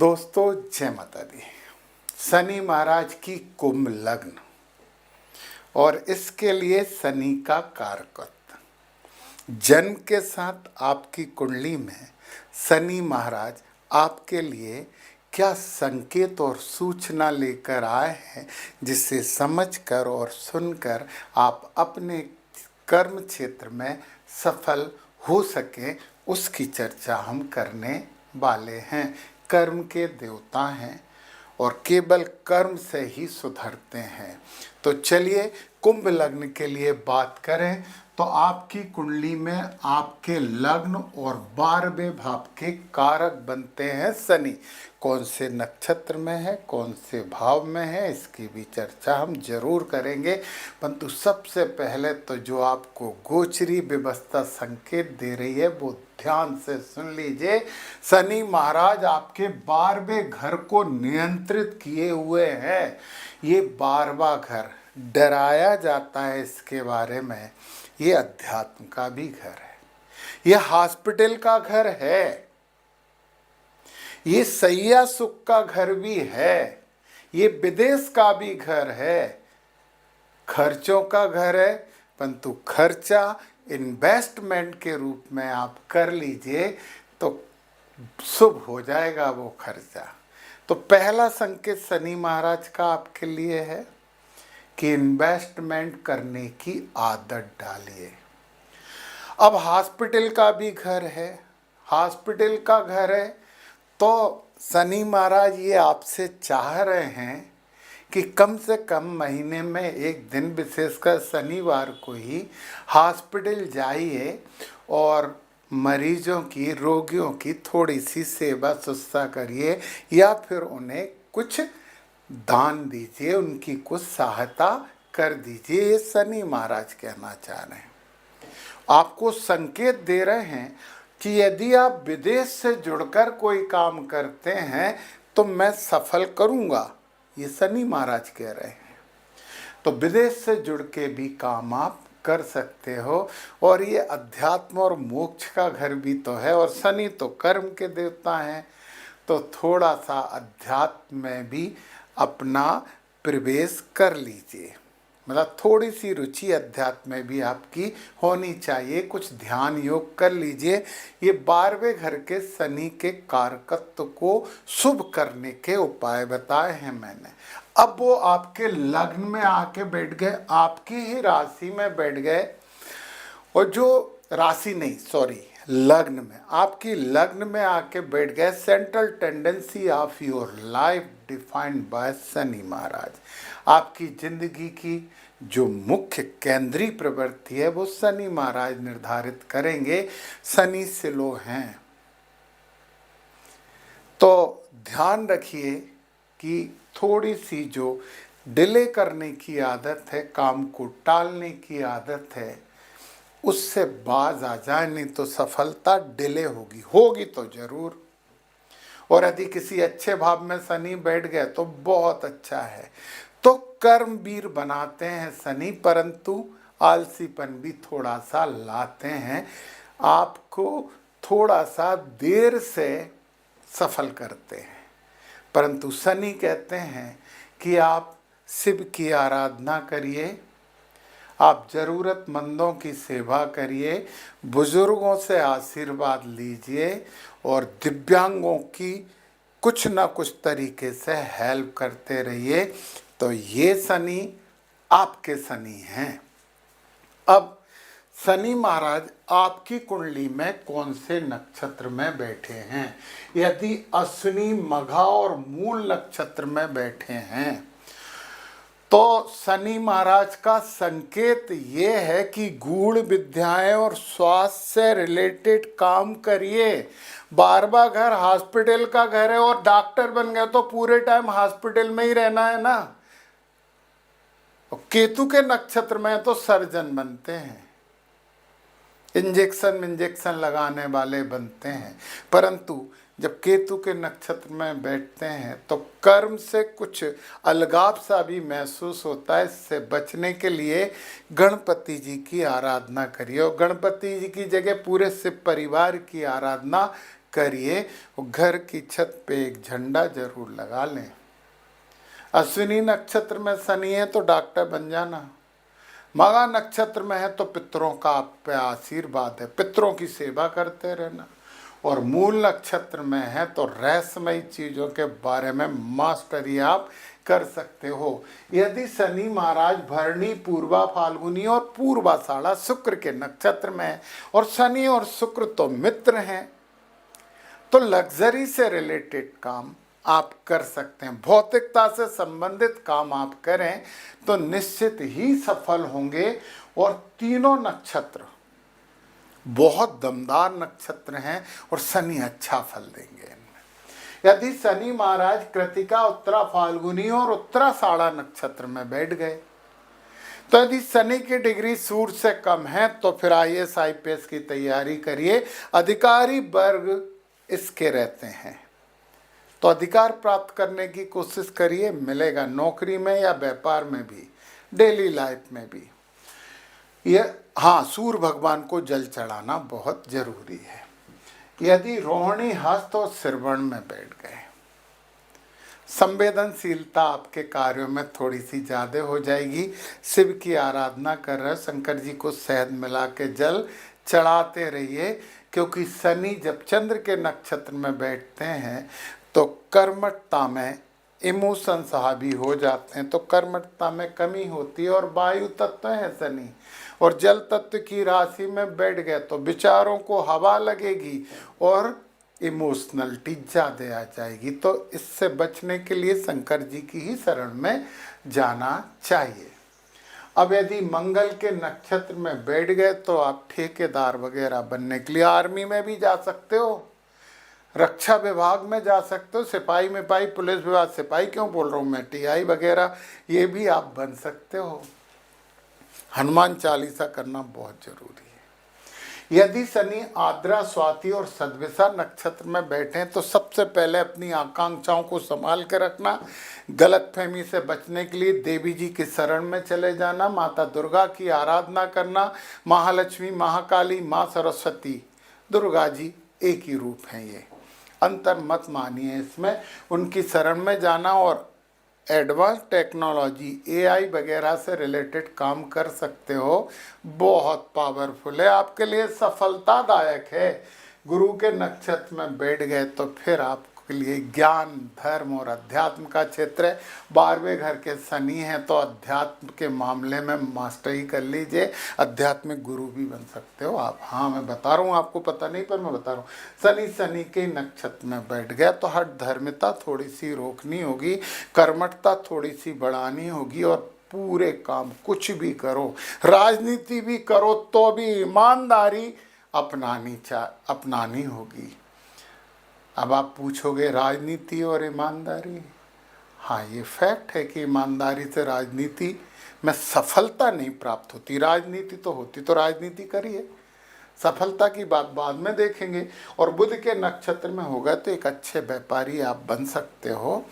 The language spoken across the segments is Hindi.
दोस्तों जय माता दी। शनि महाराज की कुंभ लग्न और इसके लिए शनि का कारकत्व जन्म के साथ आपकी कुंडली में शनि महाराज आपके लिए क्या संकेत और सूचना लेकर आए हैं, जिसे समझकर और सुनकर आप अपने कर्म क्षेत्र में सफल हो सके, उसकी चर्चा हम करने वाले हैं। कर्म के देवता हैं और केवल कर्म से ही सुधरते हैं। तो चलिए कुंभ लग्न के लिए बात करें तो आपकी कुंडली में आपके लग्न और 12वें भाव के कारक बनते हैं शनि। कौन से नक्षत्र में है, कौन से भाव में है, इसकी भी चर्चा हम जरूर करेंगे। परंतु सबसे पहले तो जो आपको गोचरी व्यवस्था संकेत दे रही है वो ध्यान से सुन लीजिए। शनि महाराज आपके 12वें घर को नियंत्रित किए हुए हैं। ये 12वां घर डराया जाता है इसके बारे में, ये अध्यात्म का भी घर है, ये हॉस्पिटल का घर है, ये सैया सुख का घर भी है, ये विदेश का भी घर है, खर्चों का घर है। परंतु खर्चा इन्वेस्टमेंट के रूप में आप कर लीजिए तो शुभ हो जाएगा वो खर्चा। तो पहला संकेत शनि महाराज का आपके लिए है कि इन्वेस्टमेंट करने की आदत डालिए। अब हॉस्पिटल का भी घर है, हॉस्पिटल का घर है तो शनि महाराज ये आपसे चाह रहे हैं कि कम से कम महीने में एक दिन, विशेषकर शनिवार को ही हॉस्पिटल जाइए और मरीजों की, रोगियों की थोड़ी सी सेवा शुश्रूषा करिए या फिर उन्हें कुछ दान दीजिए, उनकी कुछ सहायता कर दीजिए। ये शनि महाराज कहना चाह रहे हैं, आपको संकेत दे रहे हैं कि यदि आप विदेश से जुड़कर कोई काम करते हैं तो मैं सफल करूंगा, ये शनि महाराज कह रहे हैं। तो विदेश से जुड़ के भी काम आप कर सकते हो और ये अध्यात्म और मोक्ष का घर भी तो है और शनि तो कर्म के देवता हैं। तो थोड़ा सा अध्यात्म में भी अपना प्रवेश कर लीजिए, मतलब थोड़ी सी रुचि अध्यात्म में भी आपकी होनी चाहिए, कुछ ध्यान योग कर लीजिए। ये 12वें घर के शनि के कारकत्व को शुभ करने के उपाय बताए हैं मैंने। अब वो आपके लग्न में आके बैठ गए, आपकी ही राशि में बैठ गए, और जो राशि नहीं, सॉरी, लग्न में, आपकी लग्न में आके बैठ गए। Central tendency of your life defined by Shani Maharaj. आपकी जिंदगी की जो मुख्य केंद्रीय प्रवृत्ति है वो शनि महाराज निर्धारित करेंगे। शनि से लो हैं तो ध्यान रखिए कि थोड़ी सी जो डिले करने की आदत है, काम को टालने की आदत है, उससे बाज आ जाए, नहीं तो सफलता डिले होगी तो जरूर। और यदि किसी अच्छे भाव में शनि बैठ गए तो बहुत अच्छा है। तो कर्मवीर बनाते हैं शनि, परंतु आलसीपन भी थोड़ा सा लाते हैं, आपको थोड़ा सा देर से सफल करते हैं। परंतु शनि कहते हैं कि आप शिव की आराधना करिए, आप ज़रूरतमंदों की सेवा करिए, बुजुर्गों से आशीर्वाद लीजिए और दिव्यांगों की कुछ ना कुछ तरीके से हेल्प करते रहिए। तो ये शनि आपके शनि हैं। अब शनि महाराज आपकी कुंडली में कौन से नक्षत्र में बैठे हैं? यदि अश्विनी, मघा और मूल नक्षत्र में बैठे हैं तो शनि महाराज का संकेत ये है कि गूढ़ विद्याएं और स्वास्थ्य से रिलेटेड काम करिए। 12वां घर हॉस्पिटल का घर है और डॉक्टर बन गए तो पूरे टाइम हॉस्पिटल में ही रहना है ना। केतु के नक्षत्र में तो सर्जन बनते हैं, इंजेक्शन लगाने वाले बनते हैं। परंतु जब केतु के नक्षत्र में बैठते हैं तो कर्म से कुछ अलगाव सा भी महसूस होता है। इससे बचने के लिए गणपति जी की आराधना करिए और गणपति जी की जगह पूरे शिव परिवार की आराधना करिए, और घर की छत पे एक झंडा जरूर लगा लें। अश्विनी नक्षत्र में शनि है तो डॉक्टर बन जाना। मघा नक्षत्र में है तो पितरों का आप पे आशीर्वाद है, पितरों की सेवा करते रहना। और मूल नक्षत्र में है तो रहस्यमयी चीजों के बारे में मास्टरी आप कर सकते हो। यदि शनि महाराज भरणी, पूर्वा, फाल्गुनी और पूर्वाषाढ़ा शुक्र के नक्षत्र में है, और शनि और शुक्र तो मित्र हैं, तो लग्जरी से रिलेटेड काम आप कर सकते हैं। भौतिकता से संबंधित काम आप करें तो निश्चित ही सफल होंगे। और तीनों नक्षत्र बहुत दमदार नक्षत्र हैं और शनि अच्छा फल देंगे इनमें। यदि शनि महाराज कृतिका, उत्तरा फाल्गुनी और उत्तराषाढ़ा नक्षत्र में बैठ गए, तो यदि शनि की डिग्री सूर्य से कम है तो फिर IAS IPS की तैयारी करिए। अधिकारी वर्ग इसके रहते हैं तो अधिकार प्राप्त करने की कोशिश करिए, मिलेगा नौकरी में या व्यापार में भी, डेली लाइफ में भी। यह हाँ, सूर्य भगवान को जल चढ़ाना बहुत जरूरी है। यदि रोहिणी, हस्त और श्रवण में बैठ गए, संवेदनशीलता आपके कार्यों में थोड़ी सी ज्यादा हो जाएगी। शिव की आराधना कर रहे, शंकर जी को शहद मिला के जल चढ़ाते रहिए, क्योंकि शनि जब चंद्र के नक्षत्र में बैठते हैं तो कर्मठता में इमोशंस हावी हो जाते हैं, तो कर्मठता में कमी होती है। और वायु तत्व है शनि, और जल तत्व की राशि में बैठ गए तो विचारों को हवा लगेगी और इमोशनलिटी ज़्यादा आ जाएगी। तो इससे बचने के लिए शंकर जी की ही शरण में जाना चाहिए। अब यदि मंगल के नक्षत्र में बैठ गए तो आप ठेकेदार वगैरह बनने के लिए आर्मी में भी जा सकते हो, रक्षा विभाग में जा सकते हो, सिपाही में पाई, पुलिस विभाग, सिपाही क्यों बोल रहा हूँ मैं, TI वगैरह ये भी आप बन सकते हो। हनुमान चालीसा करना बहुत जरूरी है। यदि शनि आद्रा, स्वाति और सद्विषा नक्षत्र में बैठे तो सबसे पहले अपनी आकांक्षाओं को संभाल कर रखना। गलतफहमी से बचने के लिए देवी जी की शरण में चले जाना, माता दुर्गा की आराधना करना। महालक्ष्मी, महाकाली, माँ सरस्वती, दुर्गा जी एक ही रूप हैं, ये अंतर मत मानिए इसमें। उनकी शरण में जाना और एडवांस टेक्नोलॉजी AI वगैरह से रिलेटेड काम कर सकते हो, बहुत पावरफुल है, आपके लिए सफलतादायक है। गुरु के नक्षत्र में बैठ गए तो फिर आपके लिए ज्ञान, धर्म और अध्यात्म का क्षेत्र है। 12वें घर के शनि हैं तो अध्यात्म के मामले में मास्टरी कर लीजिए, आध्यात्मिक गुरु भी बन सकते हो आप। हाँ, मैं बता रहा हूँ, आपको पता नहीं पर मैं बता रहा हूँ। शनि के नक्षत्र में बैठ गया तो हर धर्मिता थोड़ी सी रोकनी होगी, कर्मठता थोड़ी सी बढ़ानी होगी, और पूरे काम कुछ भी करो, राजनीति भी करो तो भी ईमानदारी अपनानी होगी। अब आप पूछोगे राजनीति और ईमानदारी, हाँ ये फैक्ट है कि ईमानदारी से राजनीति में सफलता नहीं प्राप्त होती। राजनीति तो होती तो राजनीति करिए, सफलता की बात बाद में देखेंगे। और बुध के नक्षत्र में होगा तो एक अच्छे व्यापारी आप बन सकते हो।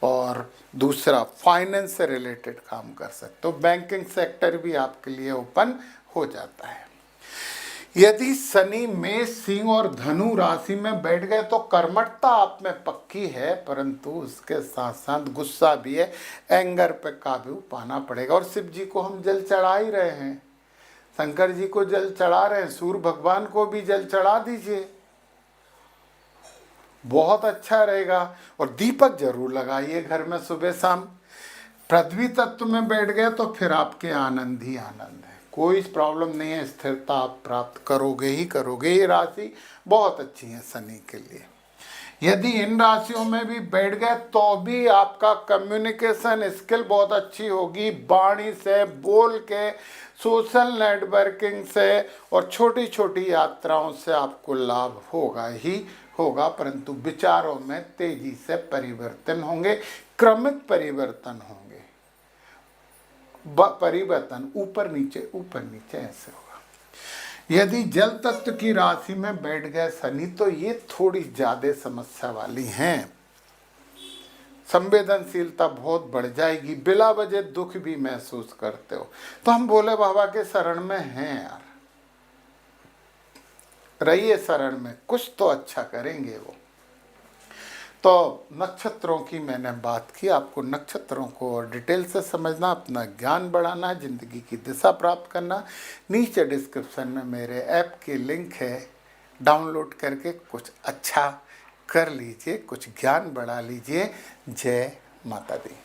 और दूसरा, फाइनेंस से रिलेटेड काम कर सकते हो, बैंकिंग सेक्टर भी आपके लिए ओपन हो जाता है। यदि शनि मेष, सिंह और धनु राशि में बैठ गए तो कर्मठता आप में पक्की है, परंतु उसके साथ साथ गुस्सा भी है, एंगर पे काबू पाना पड़ेगा। और शिव जी को हम जल चढ़ा ही रहे हैं, शंकर जी को जल चढ़ा रहे हैं, सूर्य भगवान को भी जल चढ़ा दीजिए, बहुत अच्छा रहेगा। और दीपक जरूर लगाइए घर में सुबह शाम। पृथ्वी तत्व में बैठ गए तो फिर आपके आनंद ही आनंद है, कोई प्रॉब्लम नहीं है, स्थिरता आप प्राप्त करोगे ही करोगे। ये राशि बहुत अच्छी है शनि के लिए। यदि इन राशियों में भी बैठ गए तो भी आपका कम्युनिकेशन स्किल बहुत अच्छी होगी, वाणी से, बोल के, सोशल नेटवर्किंग से और छोटी छोटी यात्राओं से आपको लाभ होगा ही होगा। परंतु विचारों में तेजी से परिवर्तन होंगे, क्रमिक परिवर्तन होंगे, परिवर्तन ऊपर नीचे ऐसे होगा। यदि जल तत्व की राशि में बैठ गए शनि तो ये थोड़ी ज्यादा समस्या वाली हैं, संवेदनशीलता बहुत बढ़ जाएगी, बिला वजह दुख भी महसूस करते हो। तो हम बोले बाबा के शरण में हैं यार, रहिए शरण में, कुछ तो अच्छा करेंगे वो। तो नक्षत्रों की मैंने बात की, आपको नक्षत्रों को और डिटेल से समझना, अपना ज्ञान बढ़ाना, ज़िंदगी की दिशा प्राप्त करना। नीचे डिस्क्रिप्शन में मेरे ऐप की लिंक है, डाउनलोड करके कुछ अच्छा कर लीजिए, कुछ ज्ञान बढ़ा लीजिए। जय माता दी।